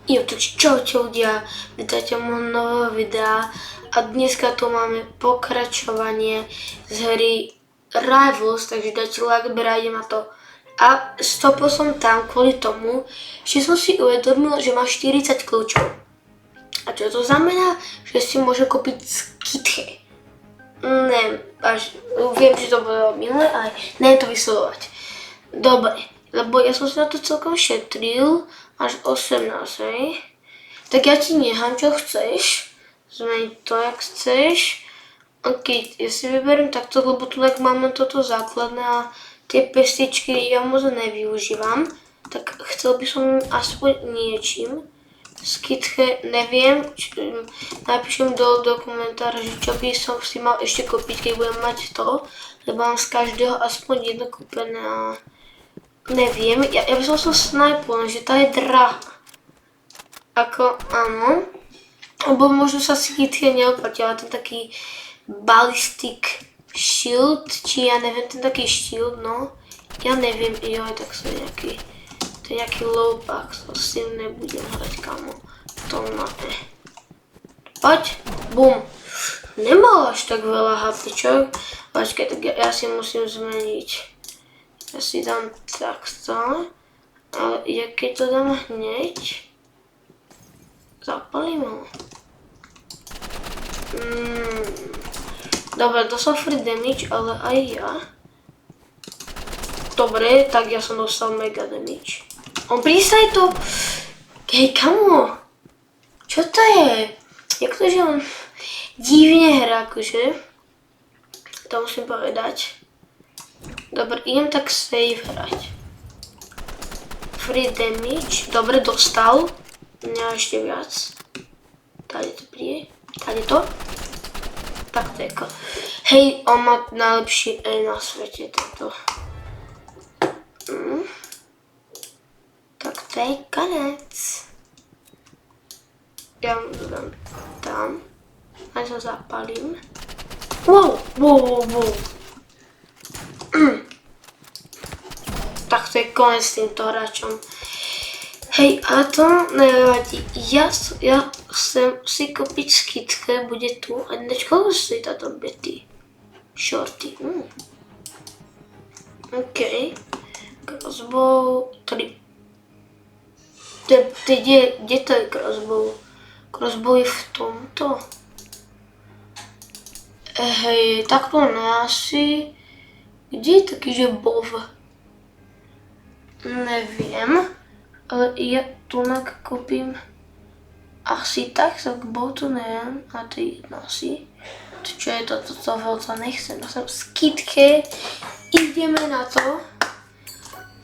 Jo, takže čaute ľudia, vítajte môjho nového videa a dneska tu máme pokračovanie z hry Rivals, takže dajte like, idem na to. A stopil som tam kvôli tomu, že som si uvedomil, že má 40 kľúčov. A čo to znamená? Že si môže kúpiť SCYTHE. Neviem, viem, že to bolo minulé, ale neviem to vyslovovať. Dobre, lebo ja som si na to celkom šetril, až 18, hej? Tak ja ti nechám, čo chceš. Zmeniť to, jak chceš. Ok, ja si vyberiem takto, lebo tu tak máme toto základné a tie pestičky ja moc nevyužívam. Tak chcel by som aspoň niečím. SCYTHE neviem, napíšem do komentára, že čo by som si mal ešte kúpiť, keď budem mať to. Lebo mám z každého aspoň jedno kúpené a neviem, ja by som snajpol, že tá je drahá. Ako, áno. Lebo možno sa SCYTHE neoplatí, ale ten taký ballistic shield, či ja neviem, ten taký shield, no. Ja neviem, joj, tak som nejaký, to je nejaký low pack, to s tým nebudem hrať, kamo. To na E. Poď, bum. Nemalo až tak veľa HP, čo? Počkaj, tak ja si musím zmeniť. Ja si dám takto, ale ja keď to dám hneď, zapalím ho. Dobre, to som free damage, ale aj ja. Dobre, tak ja som dostal mega damage. On prístaj to! Hej, kamo! Čo to je? Jak to, že on divne hrá, akože? To musím povedať. Dobre, idem tak save hrať. Free damage. Dobre, dostal. Mňa ešte viac. Tady to príde. Tady to. Tak to je hej, on má najlepší E na svete, tento. Tak to je konec. Ja mu to dám tam. Aj sa zapalím. Wow. Tak to je konec s týmto hráčom. Hej, ale to nevadí. Ja chcem si kúpiť SCYTHE, bude tu. A neč, koľko stojí táto Betty? Shorty. OK. Crossbow 3. Kde to je crossbow? Crossbow je v tomto. Hej, takto ne asi. Kde je taký, že bov? Neviem, ale ja tu kúpim asi tak bov to neviem, a to je jedno asi. Čo je to veľa nechcem, ja som SCYTHE, ideme na to.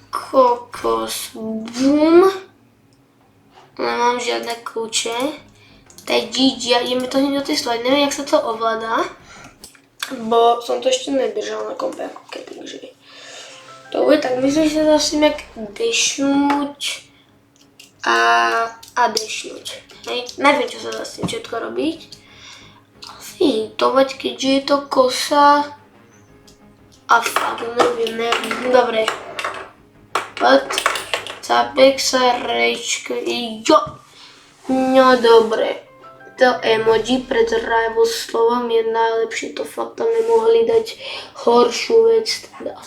Kokos, boom. Nemám žiadne kľúče. To je GG, ideme to hneď otestovať, neviem, jak sa to ovláda. Bo som to ešte nedržal na kompe ako keby, takže to bude tak, myslím, že sa zase nejak dešnúť a dešnúť. Hej, neviem, čo sa zase všetko robiť. Asi to mať, keďže je to kosa a fakt, neviem, dobre. Poď, capek sa rejčko, jo, no dobre. To emoji pred rival slovom je najlepšie, to fakt tam nemohli dať horšiu vec, teda.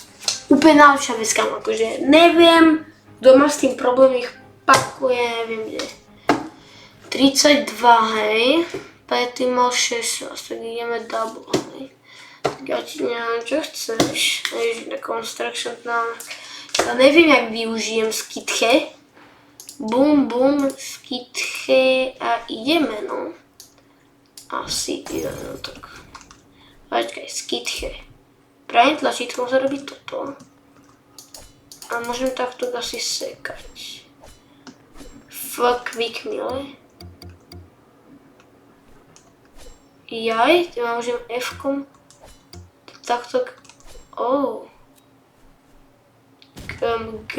Úplne najlepšia vec, kam akože neviem, doma s tým problém ich pakuje, neviem kde. 32, hej, predtým mal 16, tak ideme double, hej. Tak ja ti neviem, čo chceš, hej, na construction tam, ja neviem, jak využijem SCYTHE. Bum, SCYTHE a ideme, no. Asi ideme, no tak. Počkaj, SCYTHE. Pravým tlačítkom sa robí toto. A môžem takto asi sekať. Quick melee. Jaj, ja môžem F-kom takto G.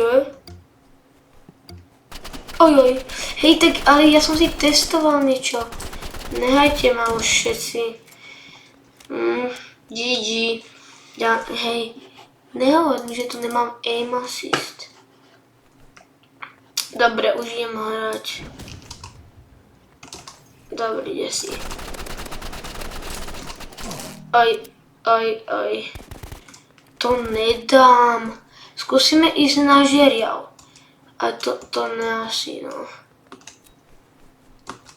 Ojoj, hej, tak ale ja som si testoval niečo. Nehajte ma už všetci. GG. Ja, hej, nehovor mi, že tu nemám aim assist. Dobre, už idem hrať. Dobre, ide si. Aj. To nedám. Skúsime ísť na žeriav. A to ne asi, no.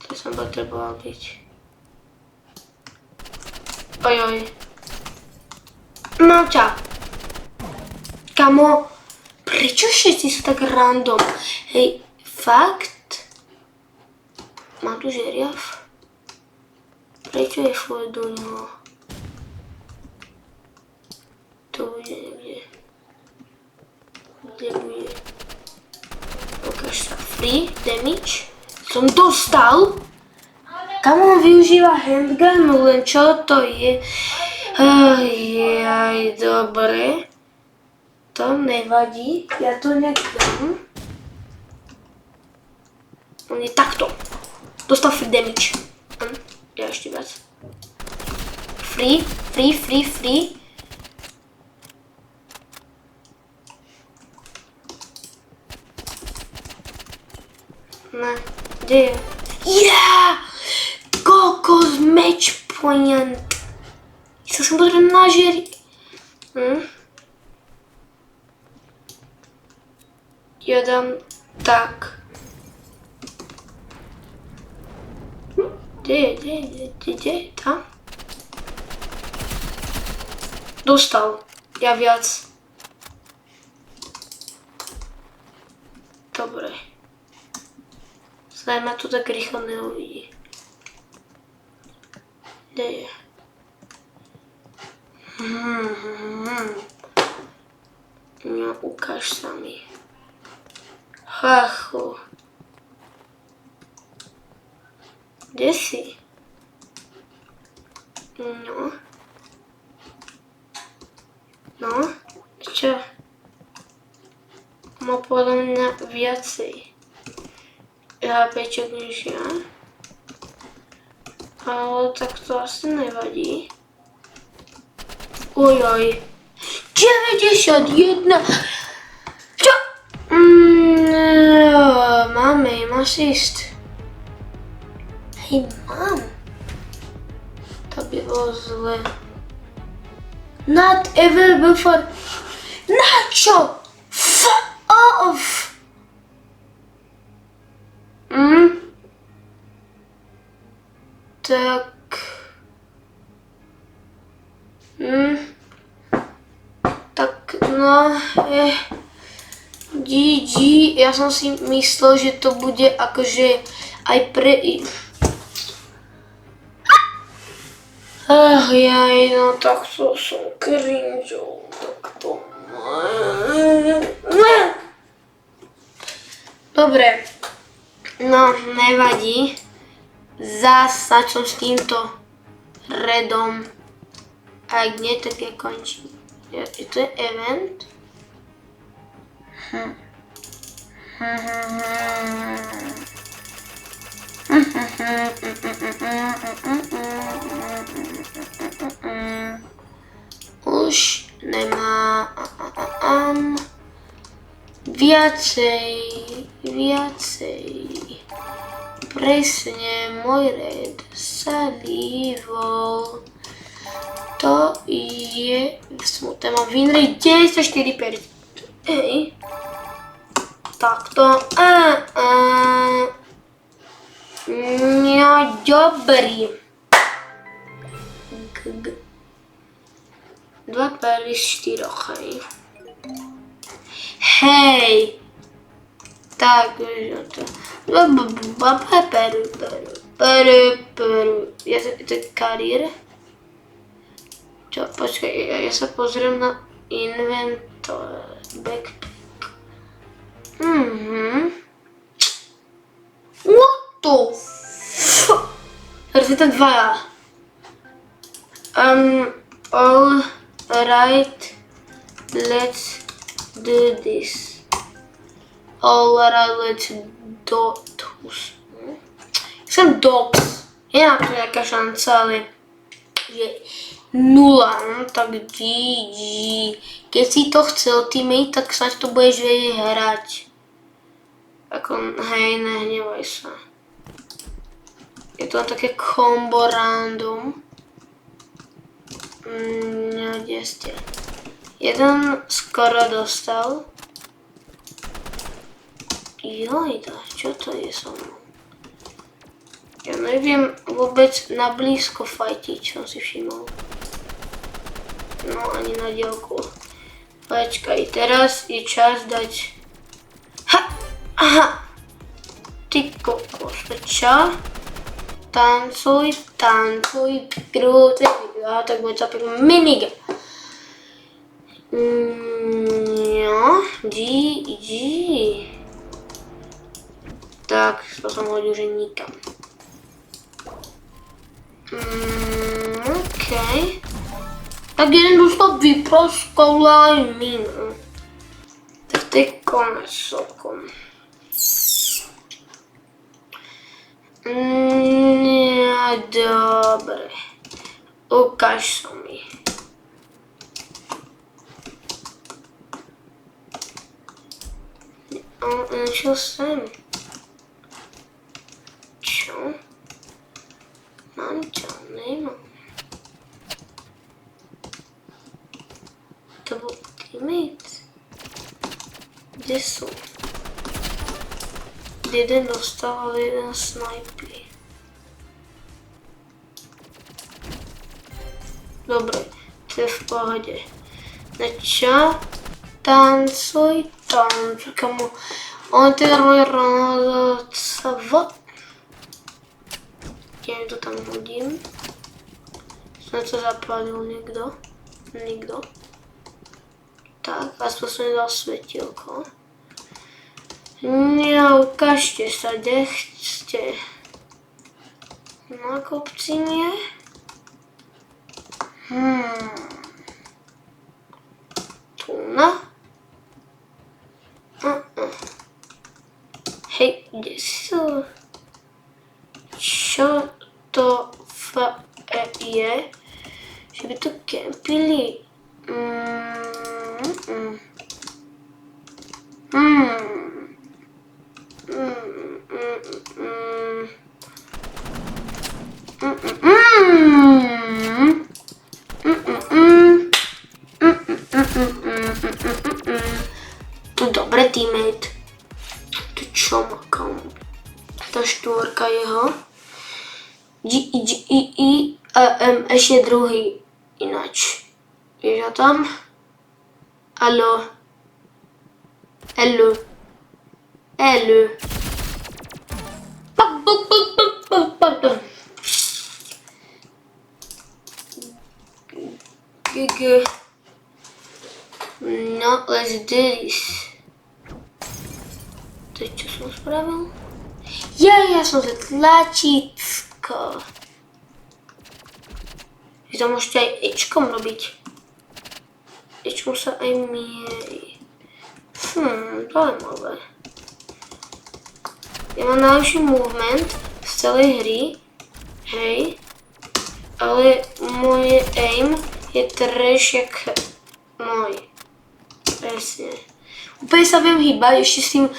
To som potreboval byť. Oj. Mám ťa. Kamo, prečo všetci sú tak random? Hej, fakt? Mám tu žeriav? Prečo je furt do ňoho? To bude niekde. Kde bude? Ukáž sa. Free damage. Som dostal. Kam on využíva handgun? Len čo to je? Aj, dobre. To nevadí. Ja to nechcem. On je takto. Dostal free damage. Ja ešte viac. Free. Ne, kde je? Yeah! Kokos match point. Chcel som potrebujem na žeri. Ja dám tak. Kde je? Tam? Dostal. Ja viac. Dobre. Snad ma tu tak rýchlo neuvidí. Kde je? No, ukáž sa mi. Hachu. Kde si? No, čo? Má podľa mňa viacej. HPčok než ja. Ale tak to asi nevadí. Ojoj. 91! Čo? Máme im asist. Hej, mám. To by bolo zle. Not available for... Na čo? Fuck off! Tak... Tak, no... GG, ja som si myslel, že to bude akože aj pre... Ach jaj, no tak to som cringeol, tak to... Dobre, no nevadí. Zás začnem s týmto redom. Ak nie, tak ja končím. Je to event? Už nemá viacej. Presne, môj red sa vyvol. To je smutné, mám win rate 94%. Hej. Takto. No, dobrý. 2 pery z 4, hej. Hej. Tak, to. Peru. To je kariér. Čo, počkaj, ja sa pozriem na inventory. Backpack. What the fuck? Teraz je to 2. All right, let's do this. All right, let's do this. Som dogs. Je na to nejaká šanca, ale je 0, no tak GG. Keď si to chcel teammate, tak snáď to budeš vedieť hrať. Ako, hej, nehnevaj sa. Je to len také kombo random. No, kde ste? Jeden skoro dostal. Jojda, čo to je so mnou? Ja neviem vôbec na blízko fajtiť, čo som si všimol. No, ani na diaľku. Počkaj, teraz je čas dať... Ha! Aha! Ty kokos, čo? Tancuj, krúte, tak bude sa pekne miniga. No, G. Tak, to som hodil, že nikam. Okej. Tak jeden dostal vyproskol aj minu. Tak to je konec sokom. Dobre. Ukáž sa mi. On išiel sem. Čo? Mám čo? Nemám. To bol teammate. Kde sú? Jeden dostal, ale jeden snajpí. Dobre, to je v pohode. Čo? Tancuj, kamu. On ty rozcavo. Ja to tam hodím. Som to zapálil niekto. Nikto. Tak, aspoň som dal svetielko. Ukážte sa, kde ste. Na kopci nie? Tu na? Hej, kde sú? Čo to je? Že by tu kempili? To dobre, teammate. To čo má kam? Tá štvorka jeho. Ešte druhý ináč. Vieš o tom? Alo. No, let's do this. To čo som spravil? Ja som za tlačítko. Vy to môžete aj Ečkom robiť. Ečkom sa aj mierí. Zaujímavé. Ja mám najlepší movement z celej hry. Hej. Ale môj aim je trash jak môj. Presne. Úplne sa viem hýbať, ešte s tým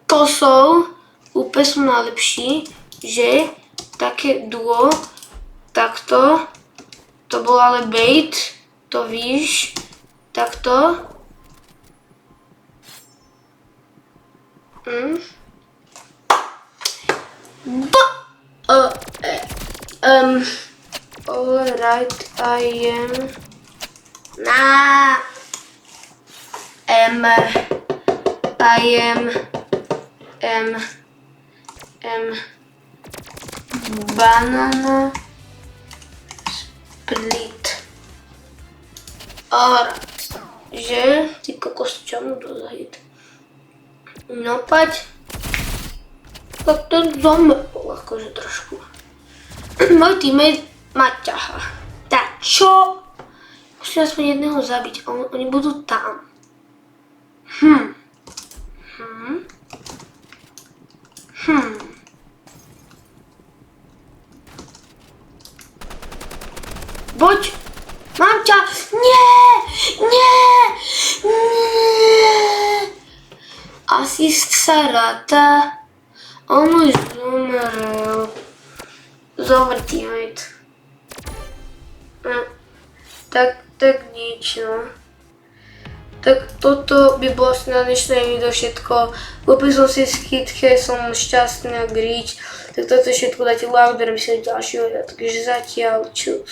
kosou. Úplne som najlepší, že také duo, takto, to bol ale bait, to víš, takto. Alright, I am banana split. Alright, že? Ty kokos, čo mu to zahýt? No poď. Tak ten zomrel akože trošku. Môj teammate ma ťaha. Tak čo? Musím aspoň jedného zabiť, oni budú tam. Poď! Mám ťa! Nie! Asist sa ráta. On už zomrel. zavretý, hej. Tak nič, no. Tak toto by bolo asi na dnešné video všetko. Kúpil som si SCYTHE, som šťastný a grič. Tak toto všetko dajte like, beriem si ďalšieho, takže zatiaľ čus.